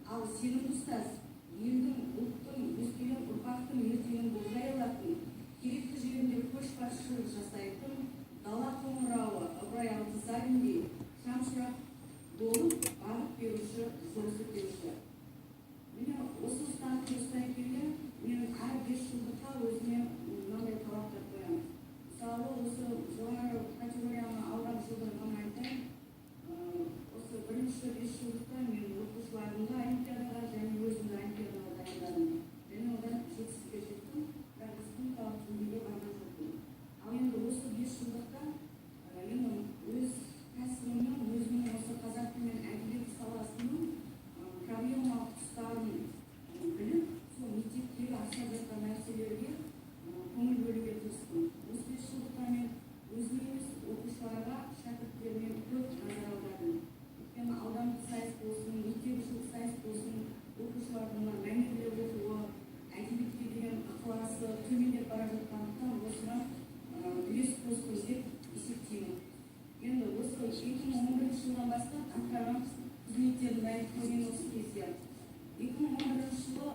Ал сенімді ұстаз, елдің, ұлттың, өскелең ұрпақтың ертеңін болжай алатын, керекті жерінде көшбасшылық жасайтын, дала қоңырауы Ыбырай Алтынсариндей шамшырақ болып, бағыт беруші, жол сілтеуші. Міне осы ұстанымды ұстай келе, мен әр 5 жылдыққа өзіме мынандай талаптар қоямын. Мысалы, осы жоғары категорияны алған жылдығын айтайын. Осы бірінші 5 жылдықта мен оқушыларымды олимпиадаға және өзімді олимпиадаға дайындадым. Және одан жетістікке жеттім, бірақ республикалық деңгейге барған жоқпын. Ал енді осы 5 жылдықта мен өз кәсібімнің, өзімнің осы қазақ тілі мен әдебиеті саласының проблемалық тұстарын біліп, сол мектептегі ашылып жатқан нәрселерге көңіл бөлуге тырыстым. Осы 5 жылдықта мен өзіме емес оқушыларға, шәкірттеріме көп назар аудардым. Өйткені аудандық сайыс болсын, мектепішілік сайыс болсын, оқушылардың мәнерлеп оқуы, әдебиетке деген ықыласы төмендеп бара жатқандықтан осыған үлес қостым деп есептеймін. Енді осы 2011 жылдан бастап атқарған қызметтерін дайындап көрген осы кезде 2011 жылы